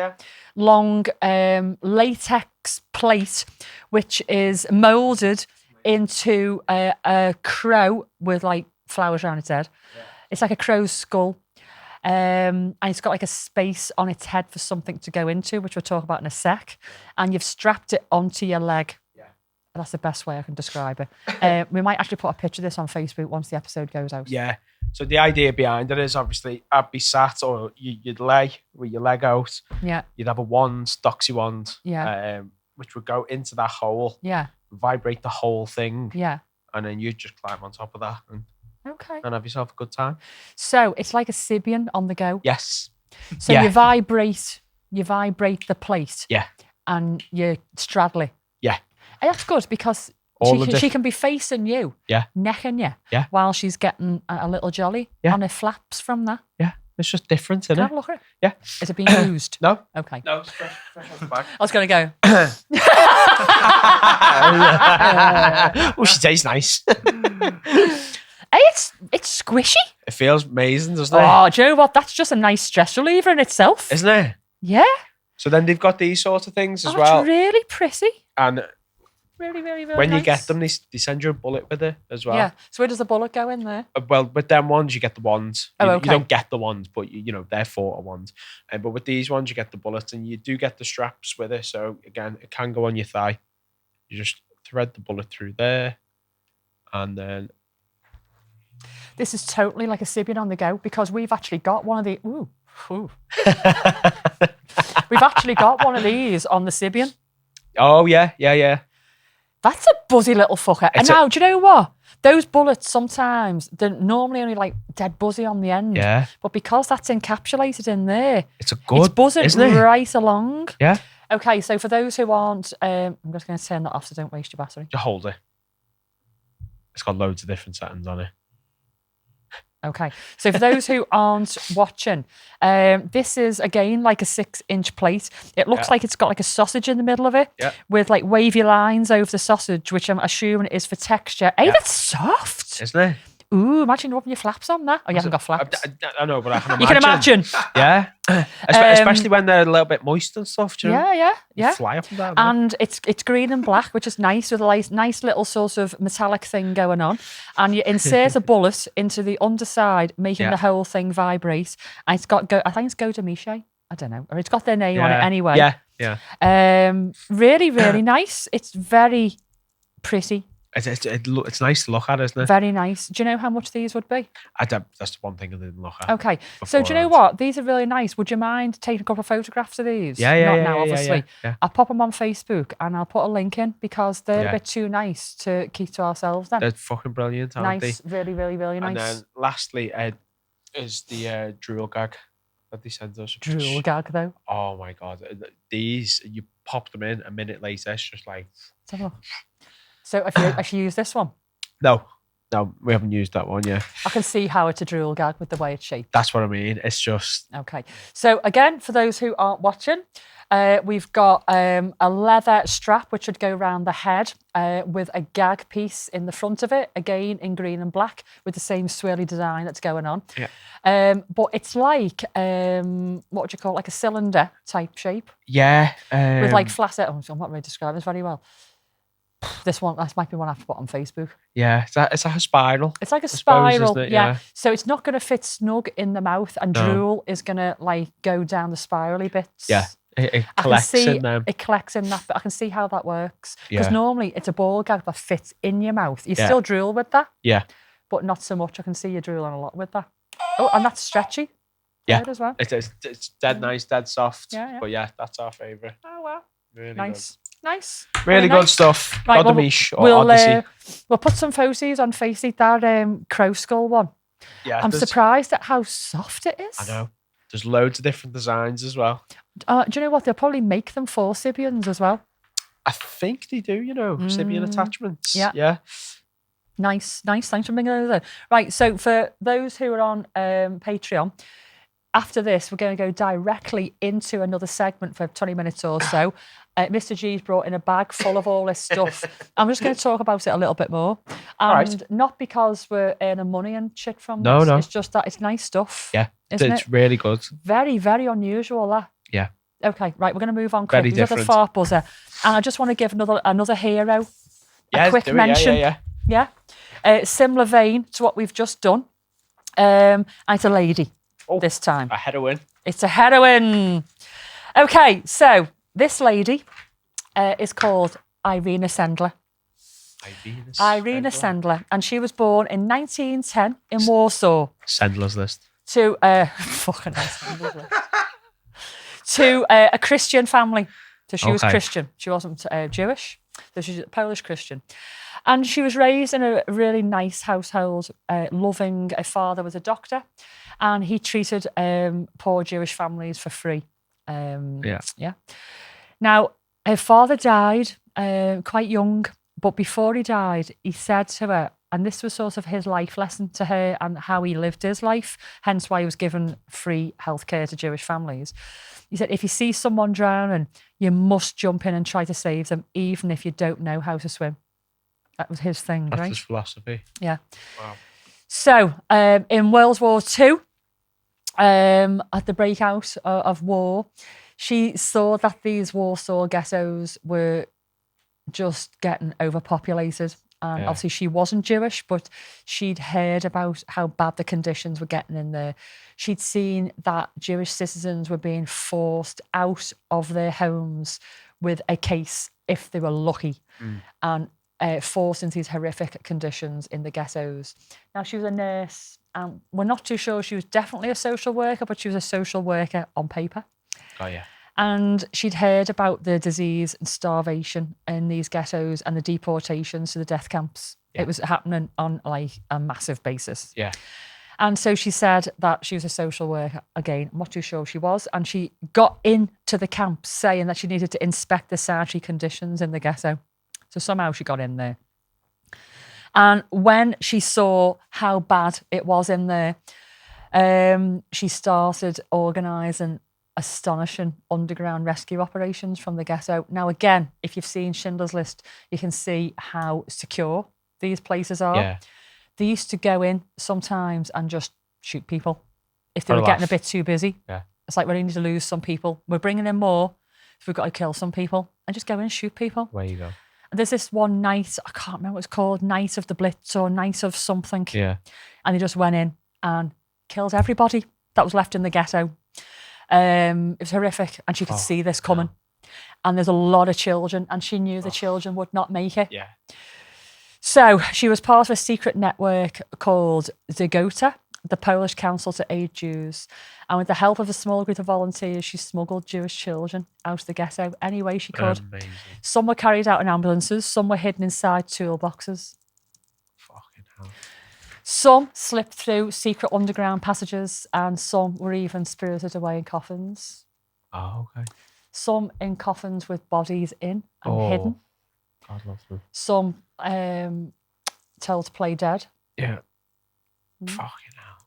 long latex plate, which is molded into a crow with like flowers around its head. Yeah. It's like a crow's skull. And it's got like a space on its head for something to go into, which we'll talk about in a sec. Yeah. And you've strapped it onto your leg. Yeah. That's the best way I can describe it. We might actually put a picture of this on Facebook once the episode goes out. Yeah. So the idea behind it is obviously I'd be sat or you'd lay with your leg out. Yeah. You'd have a wand, doxy wand. Yeah. Which would go into that hole. Yeah. Vibrate the whole thing. Yeah. And then you'd just climb on top of that and have yourself a good time. So it's like a Sibian on the go. Yes. So you vibrate the plate. Yeah. And you straddle it. Yeah. And that's good because she can be facing you. Yeah. Necking you. Yeah. While she's getting a little jolly on her flaps from that. Yeah. It's just different, isn't Can I it? have a look at it? Yeah. Is it being used? No. Okay. No, it's fresh off the bag. I was going to go. Oh, she tastes nice. Hey, it's squishy. It feels amazing, doesn't it? Oh, do you know what? That's just a nice stress reliever in itself. Isn't it? Yeah. So then they've got these sorts of things as Oh, well. it's really pretty. And Really, really, really when nice. you get them, they send you a bullet with it as well. Yeah. So where does the bullet go in there? Well, with them ones, you get the wands. Oh, You okay. don't get the wands, but you know they're photo wands. But with these ones, you get the bullets, and you do get the straps with it. So again, it can go on your thigh. You just thread the bullet through there, and then This is totally like a Sibian on the go because we've actually got one of the. Ooh. We've actually got one of these on the Sibian. oh yeah. That's a buzzy little fucker. And now, do you know what? Those bullets sometimes, they're normally only like dead buzzy on the end. Yeah. But because that's encapsulated in there, It's a good, it's buzzing isn't it? right along. Yeah. Okay, so for those who aren't, I'm just going to turn that off so don't waste your battery. Just hold it. It's got loads of different settings on it. Okay, so for those who aren't watching, this is again like a 6-inch plate. It looks like it's got like a sausage in the middle of it with like wavy lines over the sausage, which I'm assuming is for texture. Hey, that's soft. Isn't it? Ooh, imagine rubbing your flaps on that. Oh, you haven't got flaps. I know, but I can imagine. You can imagine. Yeah. Especially when they're a little bit moist and stuff. Do you know? Yeah. They fly up and down. And it's green and black, which is nice with a nice little sort of metallic thing going on. And you insert a bullet into the underside, making the whole thing vibrate. And it's got I think it's Godemiche. I don't know, or it's got their name on it anyway. Yeah. Really, really nice. It's very pretty. It's nice to look at, isn't it? Very nice. Do you know how much these would be? That's the one thing I didn't look at. Okay. So do you know what? These are really nice. Would you mind taking a couple of photographs of these? Not now, obviously. Yeah. I'll pop them on Facebook and I'll put a link in because they're a bit too nice to keep to ourselves then. They're fucking brilliant, aren't Nice. they? Really, really, really nice. And then lastly is the drool gag that they sent us. Drool gag though. Oh my God. These, you pop them in, a minute later, it's just like... Let's have a look. So if you use this one? No, we haven't used that one yet. I can see how it's a drool gag with the way it's shaped. That's what I mean. It's just... Okay. So again, for those who aren't watching, we've got a leather strap which would go around the head with a gag piece in the front of it, again in green and black with the same swirly design that's going on. Yeah. But it's like, what would you call it? Like a cylinder type shape. Yeah. With like flat... I'm not really describing this very well. This might be one I have to put on Facebook. Yeah, it's like a spiral. It's like a spiral, isn't it? yeah. So it's not going to fit snug in the mouth, and drool is going to like go down the spirally bits. Yeah, it collects in them. It collects in that, but I can see how that works. Yeah. Because normally it's a ball gag that fits in your mouth. You still drool with that. Yeah. But not so much. I can see you drooling a lot with that. Oh, and that's stretchy. Yeah. Good as well. It's dead nice, dead soft. Yeah. But yeah, that's our favourite. Oh, well. Really nice. Good. Nice. Really good nice stuff. Right, Godemiche or Odyssey. We'll put some photos on Facebook, that crow skull one. Yeah, I'm surprised at how soft it is. I know. There's loads of different designs as well. Do you know what? They'll probably make them for Sibians as well. I think they do, Sibian attachments. Yeah. Nice. Thanks for bringing those in. Right, so for those who are on Patreon, after this, we're going to go directly into another segment for 20 minutes or so. Mr. G's brought in a bag full of all this stuff. I'm just going to talk about it a little bit more. And not because we're earning money and shit from this. No. It's just that it's nice stuff. Yeah, isn't it's it? Really good. Very, very unusual, that. Yeah. Okay, right, we're going to move on quickly. Very different. We've got the fart buzzer. And I just want to give another hero a quick mention. Yeah. Similar vein to what we've just done. And it's a lady this time. A heroine. It's a heroine. Okay, so this lady is called Irena Sandler. Irena Sandler. And she was born in 1910 in Warsaw. Sandler's List. To fucking hell, Sandler's List. To a Christian family. So she was Christian. She wasn't Jewish. So she's a Polish Christian. And she was raised in a really nice household, loving. Her father was a doctor, and he treated poor Jewish families for free. Yeah. Now, her father died quite young, but before he died, he said to her, And this was sort of his life lesson to her and how he lived his life, hence why he was given free healthcare to Jewish families. He said, if you see someone drowning, you must jump in and try to save them, even if you don't know how to swim. That was his thing, That's right? his philosophy. Yeah. Wow. So in World War II, at the breakout of war, she saw that these Warsaw ghettos were just getting overpopulated. And obviously she wasn't Jewish, but she'd heard about how bad the conditions were getting in there. She'd seen that Jewish citizens were being forced out of their homes with a case if they were lucky, and forced into these horrific conditions in the ghettos. Now, she was a nurse, and we're not too sure she was definitely a social worker, but she was a social worker on paper. Oh, yeah. And she'd heard about the disease and starvation in these ghettos and the deportations to the death camps. Yeah. It was happening on like a massive basis. Yeah. And so she said that she was a social worker. Again, I'm not too sure she was. And she got into the camps saying that she needed to inspect the sanitary conditions in the ghetto. So somehow she got in there. And when she saw how bad it was in there, she started organising astonishing underground rescue operations from the ghetto. Now, again, if you've seen Schindler's List, you can see how secure these places are. Yeah. They used to go in sometimes and just shoot people if they were getting a bit too busy. Yeah. It's like, we need to lose some people. We're bringing in more, so we've got to kill some people, and just go in and shoot people. Where you go. And there's this one night, I can't remember what it's called, Night of the Blitz or Night of something. Yeah. And they just went in and killed everybody that was left in the ghetto. It was horrific, and she could see this coming. No. And there's a lot of children, and she knew the children would not make it. Yeah. So she was part of a secret network called Gokkun, the Polish Council to Aid Jews. And with the help of a small group of volunteers, she smuggled Jewish children out of the ghetto any way she could. Amazing. Some were carried out in ambulances, some were hidden inside toolboxes. Fucking hell. Some slipped through secret underground passages, and some were even spirited away in coffins. Oh, okay. Some in coffins with bodies in and hidden. God love them. Some told to play dead. Yeah. Fucking hell.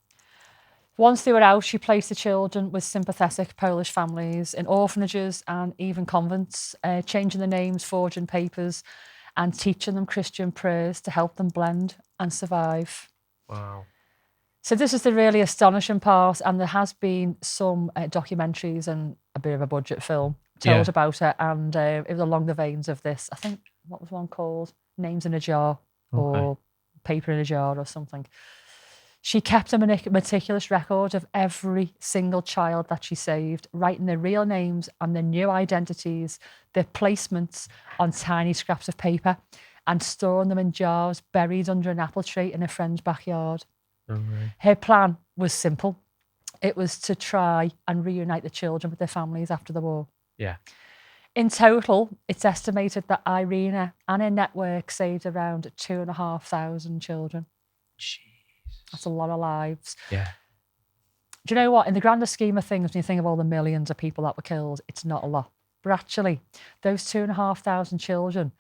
Once they were out, she placed the children with sympathetic Polish families in orphanages and even convents, changing the names, forging papers, and teaching them Christian prayers to help them blend and survive. Wow. So this is the really astonishing part, and there has been some documentaries and a bit of a budget film told about it, and it was along the veins of this. I think, what was one called? Names in a Jar, or Paper in a Jar or something. She kept a meticulous record of every single child that she saved, writing their real names and their new identities, their placements on tiny scraps of paper, and storing them in jars buried under an apple tree in a friend's backyard. Oh, right. Her plan was simple. It was to try and reunite the children with their families after the war. Yeah. In total, it's estimated that Irena and her network saved around 2,500 children. Jeez. That's a lot of lives. Yeah. Do you know what? In the grander scheme of things, when you think of all the millions of people that were killed, it's not a lot. But actually, those 2,500 children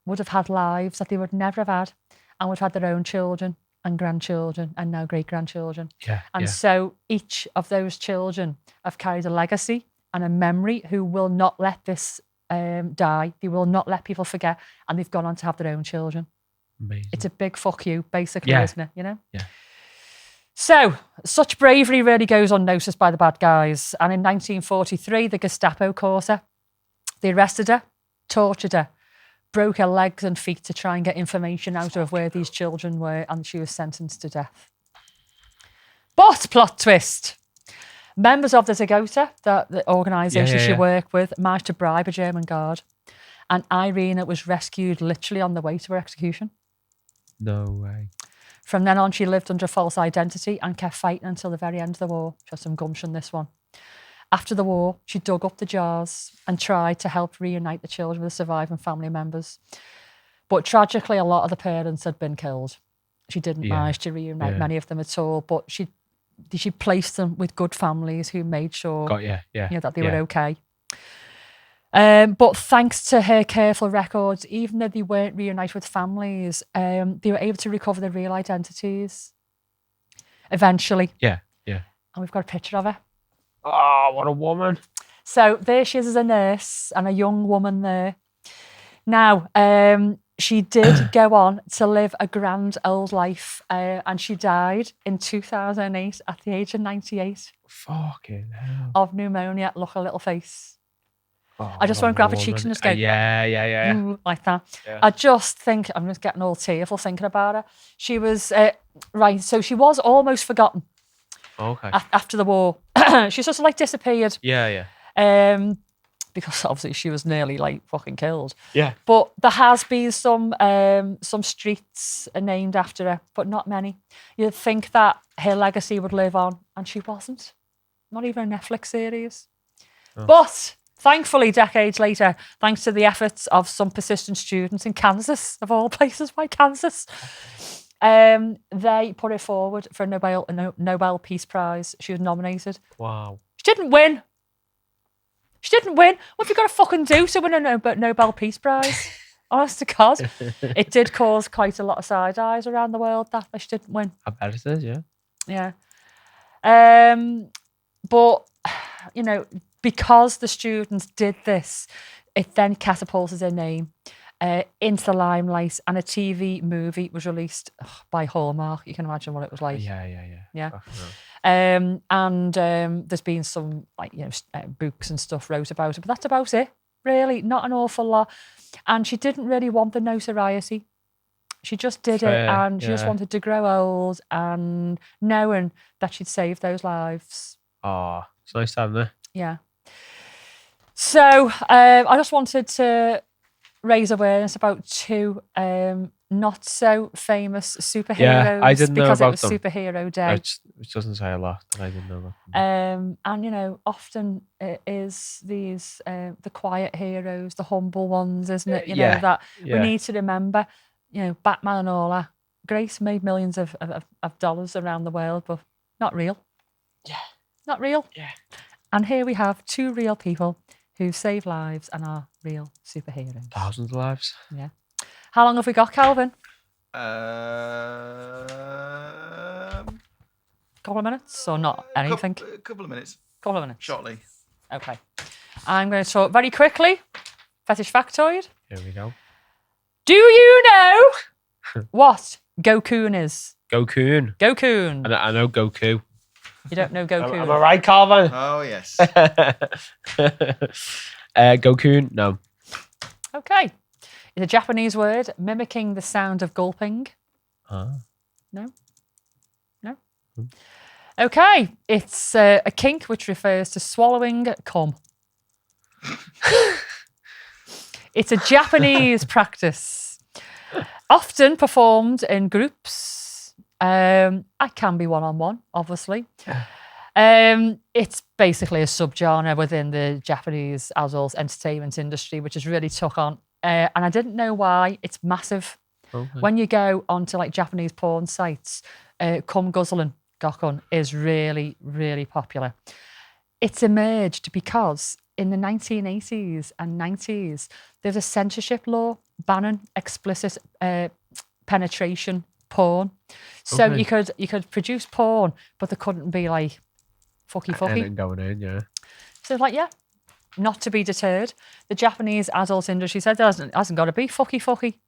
would have had lives that they would never have had, and would have had their own children and grandchildren and now great-grandchildren. Yeah. And so each of those children have carried a legacy and a memory who will not let this die. They will not let people forget, and they've gone on to have their own children. Amazing. It's a big fuck you, basically, isn't it? You know? Yeah. So, such bravery really goes unnoticed by the bad guys. And in 1943, the Gestapo caught her. They arrested her, tortured her, broke her legs and feet to try and get information out of where these children were, and she was sentenced to death. But, plot twist, members of the Gokkun, the organisation she worked with, managed to bribe a German guard, and Irena was rescued literally on the way to her execution. No way. From then on, she lived under a false identity and kept fighting until the very end of the war. She had some gumption, this one. After the war, she dug up the jars and tried to help reunite the children with the surviving family members. But tragically, a lot of the parents had been killed. She didn't manage to reunite many of them at all, but she placed them with good families who made sure that they were okay. But thanks to her careful records, even though they weren't reunited with families, they were able to recover their real identities eventually. Yeah. And we've got a picture of her. Oh, what a woman. So there she is as a nurse and a young woman there. Now, she did go on to live a grand old life, and she died in 2008 at the age of 98 Fucking hell. of pneumonia. Look, her little face. Oh, I just want to grab her cheeks and just go, yeah. "Ooh," like that. Yeah. I just think, I'm just getting all tearful thinking about her. She was, right, so she was almost forgotten Okay. after the war. She sort of like disappeared. Yeah. Because obviously she was nearly like fucking killed. Yeah. But there has been some streets named after her, but not many. You'd think that her legacy would live on, and she wasn't. Not even a Netflix series. Oh. But thankfully, decades later, thanks to the efforts of some persistent students in Kansas, of all places, why Kansas? They put her forward for a Nobel Peace Prize. She was nominated. Wow. She didn't win. What have you got to fucking do to win a Nobel Peace Prize? Honest to God. It did cause quite a lot of side eyes around the world that she didn't win. I bet it is, yeah. Yeah. But, because the students did this, it then catapulted her name into the limelight, and a TV movie was released by Hallmark. You can imagine what it was like. Yeah. And there's been some books and stuff wrote about it, but that's about it. Really, not an awful lot. And she didn't really want the notoriety. She just did it, and she just wanted to grow old and knowing that she'd saved those lives. Oh, it's nice to have her. Yeah. So I just wanted to raise awareness about two not so famous superheroes. Yeah, I didn't know because about it was them. Superhero Day. Which doesn't say a lot, but I didn't know about them. And often it is these the quiet heroes, the humble ones, isn't it? That we need to remember. Batman and all that. Grace made millions of dollars around the world, but not real. Yeah. Not real. Yeah. And here we have two real people who save lives and are real superheroes. Thousands of lives. Yeah. How long have we got, Calvin? Couple of minutes or not anything? Couple of minutes. Couple of minutes. Shortly. Okay. I'm going to talk very quickly. Fetish factoid. Here we go. Do you know what Gokkun is? Gokkun. Gokkun. I know Goku. You don't know Gokkun? Am I right, Calvin? Oh, yes. Gokkun? No. Okay. It's a Japanese word mimicking the sound of gulping. No? Okay. It's a kink which refers to swallowing cum. It's a Japanese practice, often performed in groups. I can be one-on-one, obviously. It's basically a subgenre within the Japanese adult entertainment industry, which has really took on. And I didn't know why. It's massive. Okay. When you go onto like Japanese porn sites, cum guzzling, Gokkun, is really, really popular. It's emerged because in the 1980s and 90s, there's a censorship law banning explicit penetration porn. So Okay. you could produce porn, but there couldn't be like fucky. Anything going in, yeah. So like, yeah, not to be deterred. The Japanese adult industry said there hasn't got to be fucky.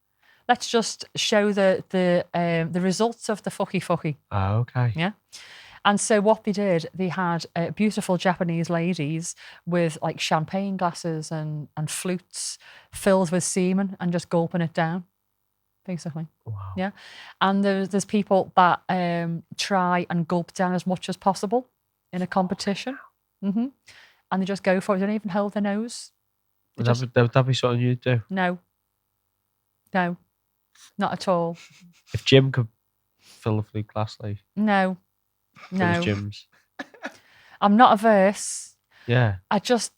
Let's just show the results of the fucky. Oh, okay. Yeah. And so what they did, they had beautiful Japanese ladies with like champagne glasses and flutes filled with semen and just gulping it down, basically. Wow. Yeah. And there's people that try and gulp down as much as possible in a competition. Mm-hmm. And they just go for it. They don't even hold their nose. Would that be something you'd do? No, not at all. If Jim could fill a flute glass, like No. Jim's. I'm not averse. Yeah. I just,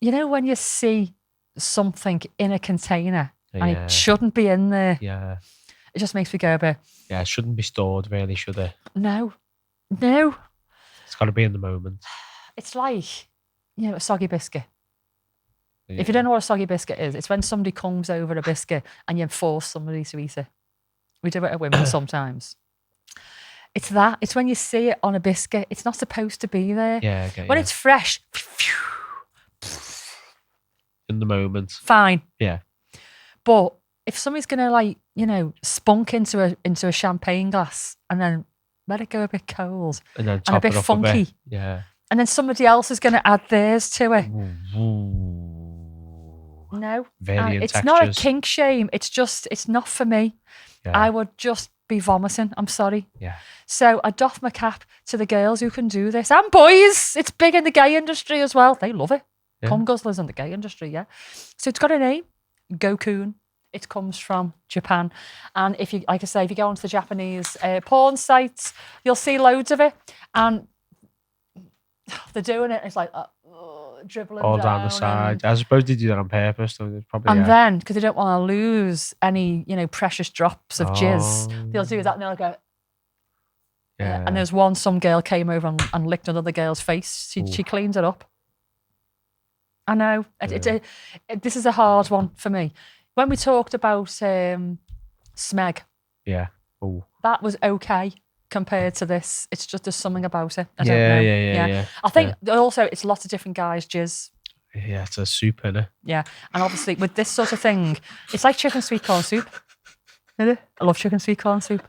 when you see something in a container and it shouldn't be in there, Yeah. it just makes me go a bit. Yeah, it shouldn't be stored, really, should it? No. It's got to be in the moment. It's like, a soggy biscuit. If you don't know what a soggy biscuit is, it's when somebody comes over a biscuit and you force somebody to eat it. We do it at women sometimes. It's that. It's when you see it on a biscuit. It's not supposed to be there. Yeah, okay, when it's fresh, in the moment. Fine. Yeah. But if somebody's gonna spunk into a champagne glass and then let it go a bit cold and then a bit funky, yeah, and then somebody else is gonna add theirs to it. Ooh. No, Variant it's textures. not a kink shame. It's not for me. Yeah. I would just be vomiting. I'm sorry. Yeah. So I doff my cap to the girls who can do this, and boys. It's big in the gay industry as well. They love it. Yeah. Cum guzzlers in the gay industry, yeah. So it's got a name, Gokkun. It comes from Japan, and if you go onto the Japanese porn sites, you'll see loads of it, and they're doing it. It's like dribbling all down the side. I suppose they do that on purpose, so there's probably. And then because they don't want to lose any, precious drops of jizz, they'll do that, and they'll go. Yeah. And there's some girl came over and licked another girl's face. She cleaned it up. I know. This is a hard one for me. When we talked about Smeg, yeah, that was okay compared to this. It's just there's something about it. I don't know. Yeah. I think also it's lots of different guys' jizz. Yeah, it's a soup, innit? Yeah, and obviously with this sort of thing, it's like chicken sweet corn soup. Isn't it? I love chicken sweet corn soup.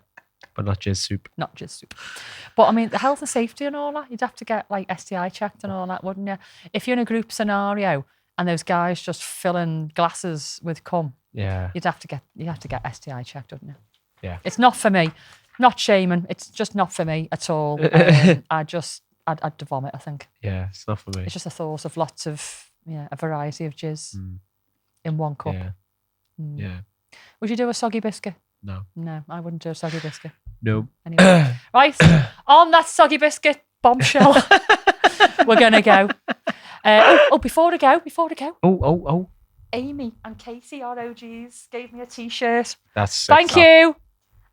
But not jizz soup. Not jizz soup. But I mean, the health and safety and all that, you'd have to get like STI checked and all that, wouldn't you? If you're in a group scenario and those guys just filling glasses with cum, you'd have to get STI checked, wouldn't you? Yeah. It's not for me. Not shaming. It's just not for me at all. I'd vomit, I think. Yeah, it's not for me. It's just a thought of lots of, a variety of jizz in one cup. Yeah. Yeah. Would you do a soggy biscuit? No. No, I wouldn't do a soggy biscuit. No. Anyway. Right, on that soggy biscuit bombshell, we're going to go. Before to go. Oh. Amy and Katie, our OGs, gave me a T-shirt. That's Thank you.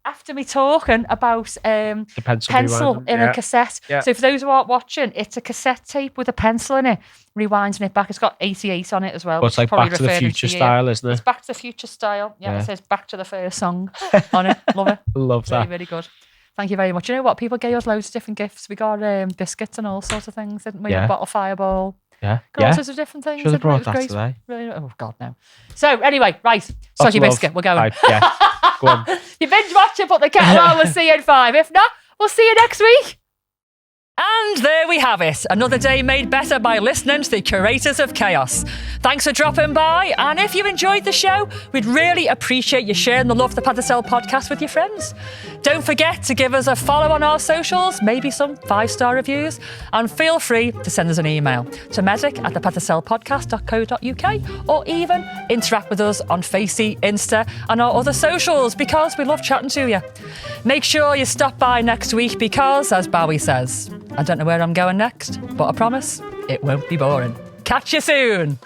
After me talking about the pencil in a cassette. Yeah. So for those who aren't watching, it's a cassette tape with a pencil in it, rewinding it back. It's got 88 on it as well. But it's like Back to the Future style, isn't it? It's Back to the Future style. Yeah, it says Back to the First Song on it. Love it. Love that. Very, very good. Thank you very much. You know what? People gave us loads of different gifts. We got biscuits and all sorts of things, didn't we? Yeah. A bottle of Fireball. Yeah. Got all sorts of different things. Should have brought that great. today. Really? Oh, God, no. So, anyway, right. Soggy biscuit. We're going. Right, yeah. Go on. You binge watch it, put the kettle on. We'll see you in 5. If not, we'll see you next week. And there we have it. Another day made better by listening to the Curators of Chaos. Thanks for dropping by. And if you enjoyed the show, we'd really appreciate you sharing the Love the Paddysell podcast with your friends. Don't forget to give us a follow on our socials, maybe some 5-star reviews, and feel free to send us an email to medic@thepaddysellpodcast.co.uk or even interact with us on Facey, Insta and our other socials because we love chatting to you. Make sure you stop by next week because, as Bowie says, I don't know where I'm going next, but I promise it won't be boring. Catch you soon.